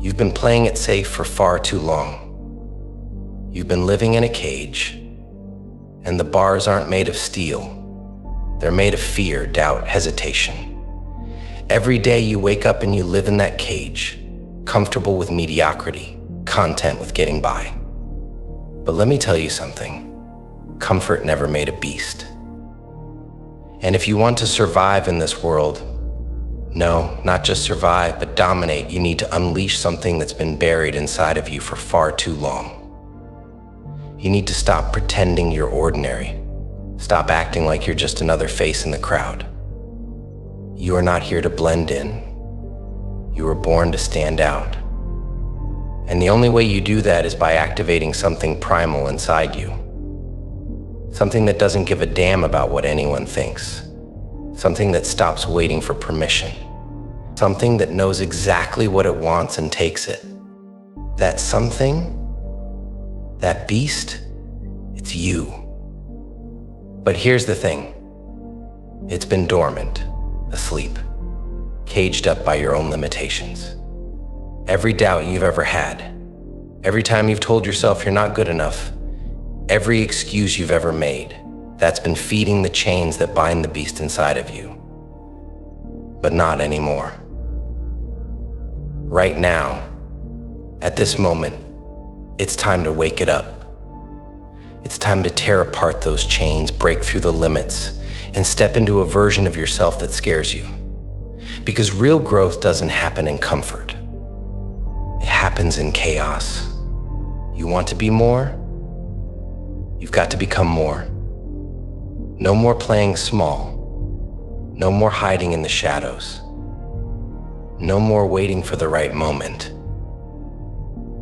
You've been playing it safe for far too long. You've been living in a cage, and the bars aren't made of steel. They're made of fear, doubt, hesitation. Every day you wake up and you live in that cage, comfortable with mediocrity, content with getting by. But let me tell you something. Comfort never made a beast. And if you want to survive in this world, no, not just survive, but dominate, you need to unleash something that's been buried inside of you for far too long. You need to stop pretending you're ordinary. Stop acting like you're just another face in the crowd. You are not here to blend in. You were born to stand out. And the only way you do that is by activating something primal inside you. Something that doesn't give a damn about what anyone thinks. Something that stops waiting for permission. Something that knows exactly what it wants and takes it. That something, that beast, it's you. But here's the thing. It's been dormant, asleep, caged up by your own limitations. Every doubt you've ever had, every time you've told yourself you're not good enough, every excuse you've ever made, that's been feeding the chains that bind the beast inside of you. But not anymore. Right now, at this moment, it's time to wake it up. It's time to tear apart those chains, break through the limits, and step into a version of yourself that scares you. Because real growth doesn't happen in comfort. It happens in chaos. You want to be more? You've got to become more. No more playing small. No more hiding in the shadows. No more waiting for the right moment.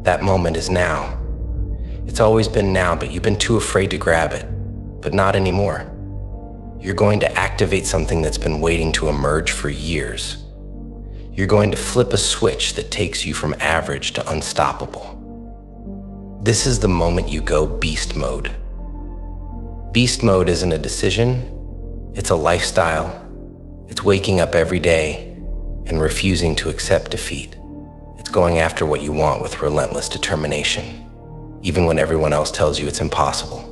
That moment is now. It's always been now, but you've been too afraid to grab it. But not anymore. You're going to activate something that's been waiting to emerge for years. You're going to flip a switch that takes you from average to unstoppable. This is the moment you go beast mode. Beast mode isn't a decision, it's a lifestyle. It's waking up every day and refusing to accept defeat. It's going after what you want with relentless determination, even when everyone else tells you it's impossible.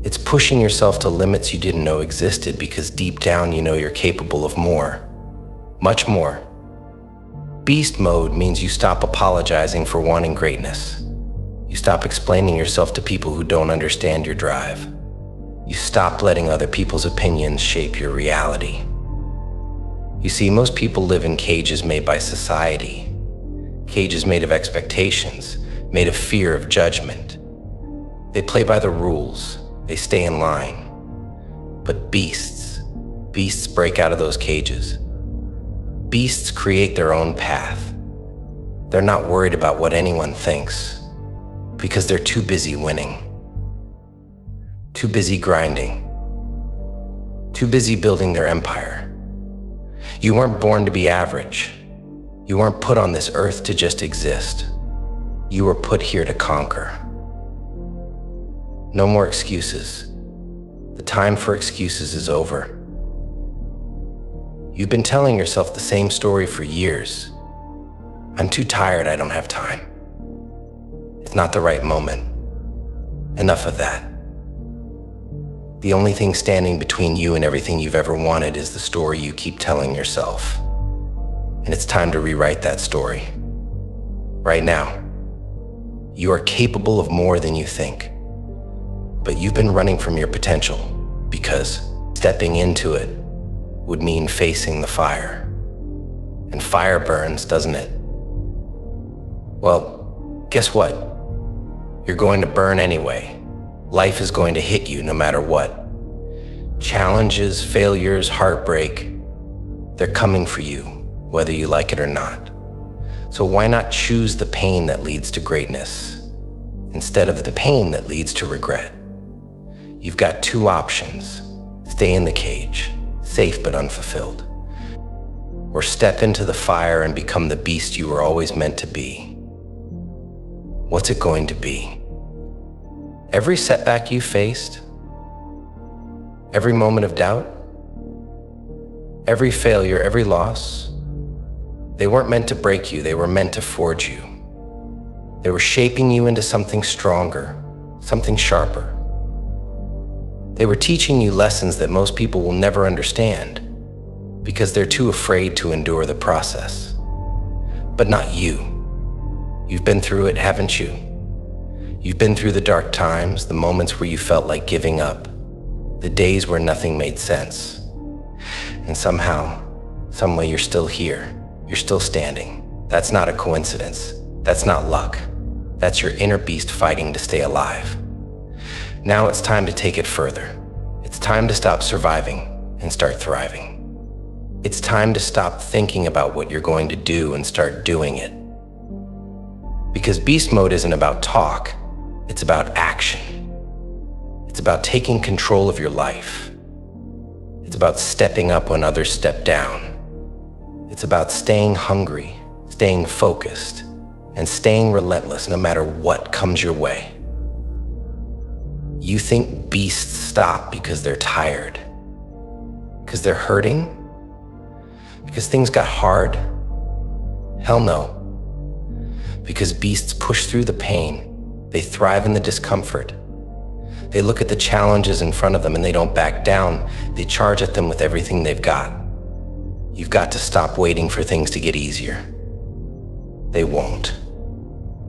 It's pushing yourself to limits you didn't know existed because deep down you know you're capable of more, much more. Beast mode means you stop apologizing for wanting greatness. You stop explaining yourself to people who don't understand your drive. You stop letting other people's opinions shape your reality. You see, most people live in cages made by society, cages made of expectations, made of fear of judgment. They play by the rules, they stay in line. But beasts break out of those cages. Beasts create their own path. They're not worried about what anyone thinks because they're too busy winning, too busy grinding, too busy building their empire. You weren't born to be average. You weren't put on this earth to just exist. You were put here to conquer. No more excuses. The time for excuses is over. You've been telling yourself the same story for years. I'm too tired, I don't have time. It's not the right moment. Enough of that. The only thing standing between you and everything you've ever wanted is the story you keep telling yourself. And it's time to rewrite that story. Right now. You are capable of more than you think. But you've been running from your potential because stepping into it would mean facing the fire. And fire burns, doesn't it? Well, guess what? You're going to burn anyway. Life is going to hit you no matter what. Challenges, failures, heartbreak, they're coming for you, whether you like it or not. So why not choose the pain that leads to greatness instead of the pain that leads to regret? You've got two options. Stay in the cage, safe but unfulfilled. Or step into the fire and become the beast you were always meant to be. What's it going to be? Every setback you faced, every moment of doubt, every failure, every loss, They weren't meant to break you, they were meant to forge you. They were shaping you into something stronger, something sharper. They were teaching you lessons that most people will never understand because they're too afraid to endure the process. But not you. You've been through it, haven't you? You've been through the dark times, the moments where you felt like giving up, the days where nothing made sense. And somehow, some way you're still here. You're still standing. That's not a coincidence. That's not luck. That's your inner beast fighting to stay alive. Now it's time to take it further. It's time to stop surviving and start thriving. It's time to stop thinking about what you're going to do and start doing it. Because beast mode isn't about talk, it's about action. It's about taking control of your life. It's about stepping up when others step down. It's about staying hungry, staying focused, and staying relentless no matter what comes your way. You think beasts stop because they're tired, because they're hurting, because things got hard? Hell no. Because beasts push through the pain, they thrive in the discomfort. They look at the challenges in front of them and they don't back down. They charge at them with everything they've got. You've got to stop waiting for things to get easier. They won't.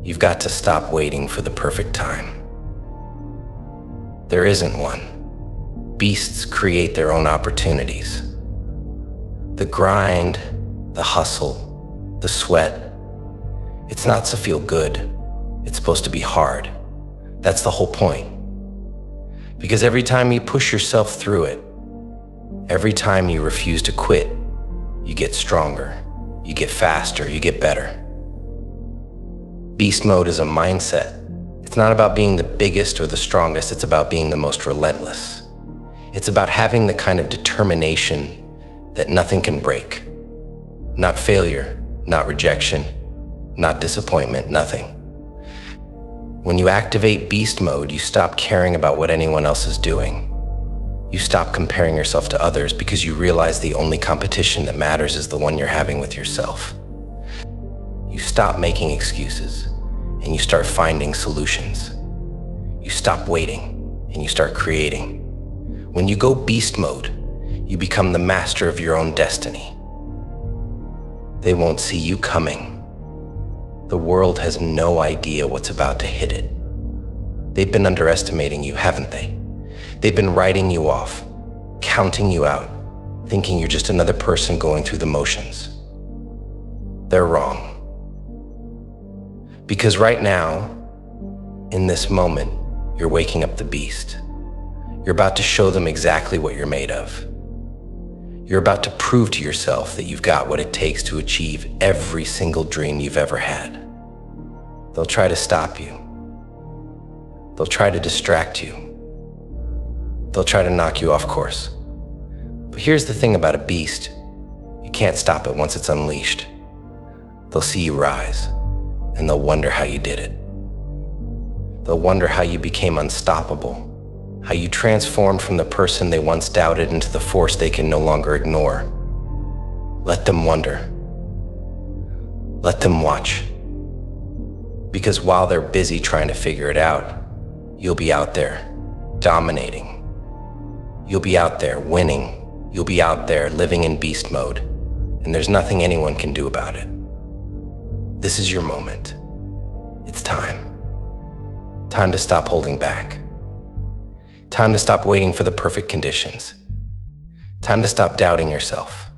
You've got to stop waiting for the perfect time. There isn't one. Beasts create their own opportunities. The grind, the hustle, the sweat, it's not to feel good. It's supposed to be hard. That's the whole point. Because every time you push yourself through it, every time you refuse to quit, you get stronger, you get faster, you get better. Beast mode is a mindset. It's not about being the biggest or the strongest, it's about being the most relentless. It's about having the kind of determination that nothing can break. Not failure, not rejection, not disappointment, nothing. When you activate beast mode, you stop caring about what anyone else is doing. You stop comparing yourself to others because you realize the only competition that matters is the one you're having with yourself. You stop making excuses and you start finding solutions. You stop waiting and you start creating. When you go beast mode, you become the master of your own destiny. They won't see you coming. The world has no idea what's about to hit it. They've been underestimating you, haven't they? They've been writing you off, counting you out, thinking you're just another person going through the motions. They're wrong. Because right now, in this moment, you're waking up the beast. You're about to show them exactly what you're made of. You're about to prove to yourself that you've got what it takes to achieve every single dream you've ever had. They'll try to stop you. They'll try to distract you. They'll try to knock you off course. But here's the thing about a beast. You can't stop it once it's unleashed. They'll see you rise, and they'll wonder how you did it. They'll wonder how you became unstoppable, how you transformed from the person they once doubted into the force they can no longer ignore. Let them wonder. Let them watch. Because while they're busy trying to figure it out, you'll be out there, dominating. You'll be out there, winning. You'll be out there, living in beast mode, and there's nothing anyone can do about it. This is your moment. It's time. Time to stop holding back. Time to stop waiting for the perfect conditions. Time to stop doubting yourself.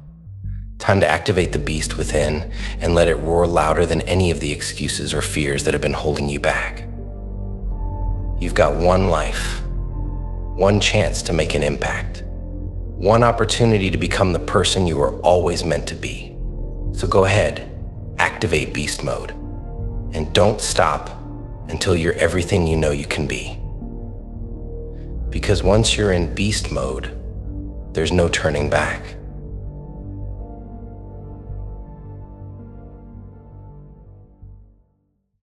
Time to activate the beast within and let it roar louder than any of the excuses or fears that have been holding you back. You've got one life, one chance to make an impact, one opportunity to become the person you were always meant to be. So go ahead, activate beast mode, and don't stop until you're everything you know you can be. Because once you're in beast mode, there's no turning back.